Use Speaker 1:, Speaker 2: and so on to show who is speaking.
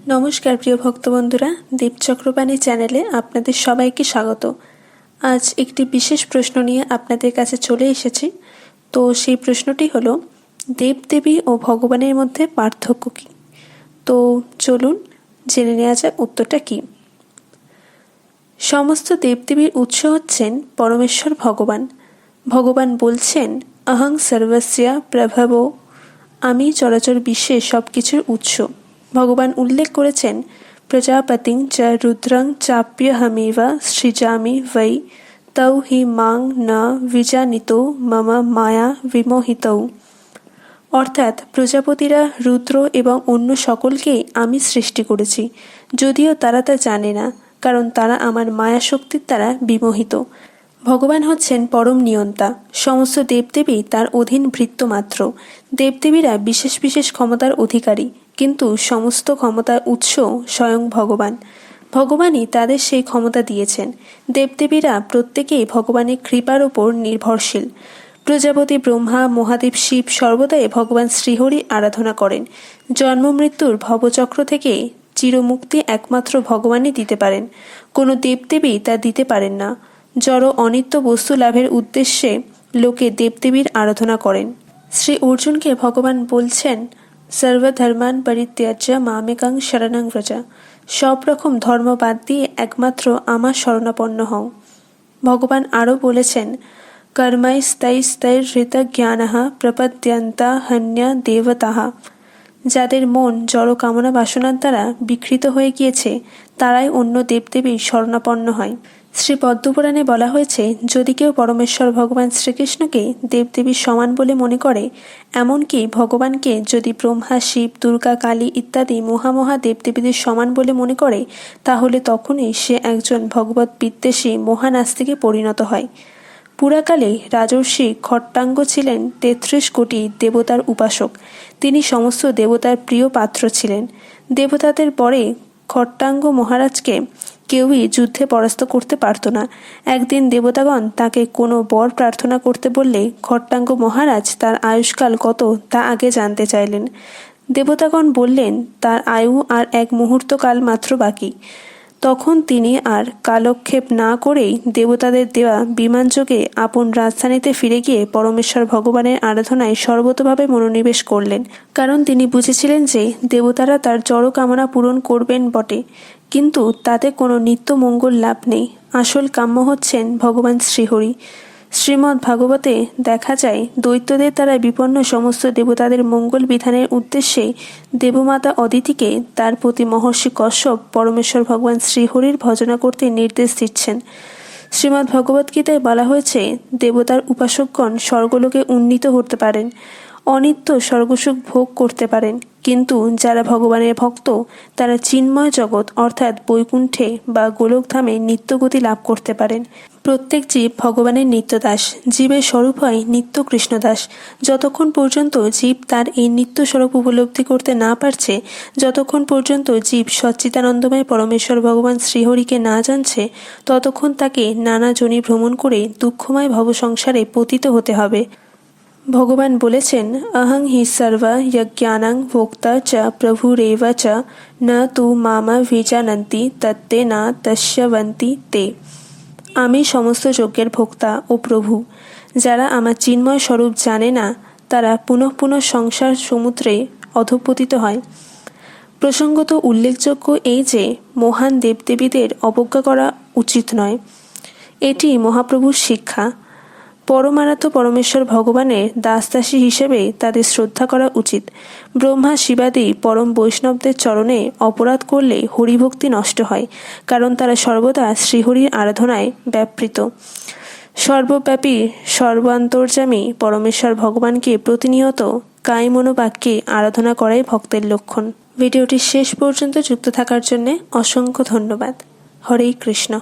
Speaker 1: নমস্কার প্রিয় ভক্তবন্ধুরা, দীপ চক্রবাণী চ্যানেলে আপনাদের সবাইকে স্বাগত। আজ একটি বিশেষ প্রশ্ন নিয়ে আপনাদের কাছে চলে এসেছি। তো সেই প্রশ্নটি হলো, দেবদেবী ও ভগবানের মধ্যে পার্থক্য কী? তো চলুন জেনে নেওয়া যাক উত্তরটা কী। সমস্ত দেবদেবীর উৎস হচ্ছেন পরমেশ্বর ভগবান। ভগবান বলছেন, অহং সর্বস্য প্রভব, আমি চরাচর বিশ্বের সব কিছুর উৎস। ভগবান উল্লেখ করেছেন, প্রজাপতিং চ রুদ্রং চাপ্যহমেব সৃজামি বৈ তৌ হি মাং ন বিজানিতো মম মায়া বিমোহিতৌ। অর্থাৎ প্রজাপতিরা, রুদ্র এবং অন্য সকলকেই আমি সৃষ্টি করেছি, যদিও তারা তা জানে না, কারণ তারা আমার মায়া শক্তির দ্বারা বিমোহিত। ভগবান হচ্ছেন পরম নিয়ন্তা, সমস্ত দেবদেবী তার অধীন ভৃত্য মাত্র। দেবদেবীরা বিশেষ বিশেষ ক্ষমতার অধিকারী, কিন্তু সমস্ত ক্ষমতার উৎস স্বয়ং ভগবান। ভগবানই তাদের সেই ক্ষমতা দিয়েছেন। দেবদেবীরা প্রত্যেকেই ভগবানের কৃপার ওপর নির্ভরশীল। প্রজাপতি ব্রহ্মা, মহাদেব শিব সর্বদাই ভগবান শ্রীহরি আরাধনা করেন। জন্ম মৃত্যুর ভবচক্র থেকে চিরমুক্তি একমাত্র ভগবানই দিতে পারেন, কোনো দেবদেবী তা দিতে পারেন না। জড় অনিত্য বস্তু লাভের উদ্দেশ্যে লোকে দেবদেবীর আরাধনা করেন। শ্রী অর্জুনকে ভগবান বলছেন, সর্বধর্মান পরিত্যাজ্য মামেকাং শরণং ব্রজ, সব রকম ধর্ম বাদ দিয়ে একমাত্র আমার শরণাপন্ন হও। ভগবান আরও বলেছেন, কর্মৈস্তৈস্তৈর্হৃত জ্ঞানঃ প্রপদ্যন্তা হন্যা দেবতাঃ, যাদের মন জড় কামনা বাসনার দ্বারা বিকৃত হয়ে গিয়েছে তারাই অন্য দেবদেবীর শরণাপন্ন হয়। শ্রী পদ্মপুরাণে বলা হয়েছে, যদি কেউ পরমেশ্বর ভগবান শ্রীকৃষ্ণকে দেবদেবীর সমান বলে মনে করে, এমনকি ভগবানকে যদি ব্রহ্মা, শিব, দুর্গা, কালী ইত্যাদি মহামহা দেবদেবীদের সমান বলে মনে করে, তাহলে তখনই সে একজন ভগবত বিদ্বেষী মহানাস্তিকে পরিণত হয়। পুরাকালে রাজর্ষি খট্টাঙ্গ ছিলেন ৩৩ কোটি দেবতার উপাসক। তিনি সমস্ত দেবতার প্রিয় পাত্র ছিলেন। দেবতাদের পরে খট্টাঙ্গ মহারাজকে কেউই যুদ্ধে পরাস্ত করতে পারত না। একদিন দেবতাগণ তাকে কোনো বর প্রার্থনা করতে বললে খট্টাঙ্গ মহারাজ তার আয়ুষ্কাল কত তা আগে জানতে চাইলেন। দেবতাগণ বললেন, তার আয়ু আর ১ মুহূর্তকাল মাত্র বাকি। তখন তিনি আর কালক্ষেপ না করেই দেবতাদের দেওয়া বিমানযোগে আপন রাজধানীতে ফিরে গিয়ে পরমেশ্বর ভগবানের আরাধনায় সর্বতোভাবে মনোনিবেশ করলেন। কারণ তিনি বুঝেছিলেন যে দেবতারা তার জড় কামনা পূরণ করবেন বটে, কিন্তু তাতে কোনো নিত্য মঙ্গল লাভ নেই। আসল কাম্য হচ্ছেন ভগবান শ্রীহরি। শ্রীমদ্ ভাগবতে দেখা যায়, দৈত্যদের দ্বারা বিপন্ন সমস্ত দেবতাদের মঙ্গল বিধানের উদ্দেশ্যে দেবমাতা অদিতিকে তার প্রতি মহর্ষি কশ্যপ পরমেশ্বর ভগবান শ্রীহরির ভজনা করতে নির্দেশ দিচ্ছেন। শ্রীমদ্ ভগবদ্গীতায় বলা হয়েছে, দেবতার উপাসকগণ স্বর্গলোকে উন্নীত হতে পারেন, অনিত্য স্বর্গসুখ ভোগ করতে পারেন, কিন্তু যারা ভগবানের ভক্ত তারা চিন্ময় জগৎ অর্থাৎ বৈকুণ্ঠে বা গোলকধামে নিত্যগতি লাভ করতে পারেন। প্রত্যেক জীব ভগবানের নিত্যদাস। জীবের স্বরূপ হয় নিত্য কৃষ্ণদাস। যতক্ষণ পর্যন্ত জীব তার এই নিত্য স্বরূপ উপলব্ধি করতে না পারছে, যতক্ষণ পর্যন্ত জীব সচ্চিদানন্দময় পরমেশ্বর ভগবান শ্রীহরিকে না জানছে, ততক্ষণ তাকে নানা যোনি ভ্রমণ করে দুঃখময় ভবসংসারে পতিত হতে হবে। ভগবান বলেছেন, অহং হি সর্বা যজ্ঞানাং ভোক্তা চ প্রভুরেব চ ন তু মামা বিজানন্তি তত্তে না তস্যবন্তি তে। আমি সমস্ত যজ্ঞের ভোক্তা ও প্রভু। যারা আমার চিন্ময় স্বরূপ জানে না, তারা পুনঃ পুনঃ সংসার সমুদ্রে অধঃপতিত হয়। প্রসঙ্গত উল্লেখযোগ্য এই যে, মহান দেবদেবীদের অবজ্ঞা করা উচিত নয়। এটি মহাপ্রভুর শিক্ষা। পরমারাধ্য পরমেশ্বর ভগবানের দাসদাসী হিসেবে তাদের শ্রদ্ধা করা উচিত। ব্রহ্মা, শিবাদি পরম বৈষ্ণবদের চরণে অপরাধ করলে হরিভক্তি নষ্ট হয়, কারণ তারা সর্বদা শ্রীহরির আরাধনায় ব্যাপৃত। সর্বব্যাপী সর্বান্তর্যামী পরমেশ্বর ভগবানকে প্রতিনিয়ত কায় মনোবাক্যে আরাধনা করাই ভক্তের লক্ষণ। ভিডিওটি শেষ পর্যন্ত যুক্ত থাকার জন্য অসংখ্য ধন্যবাদ। হরে কৃষ্ণ।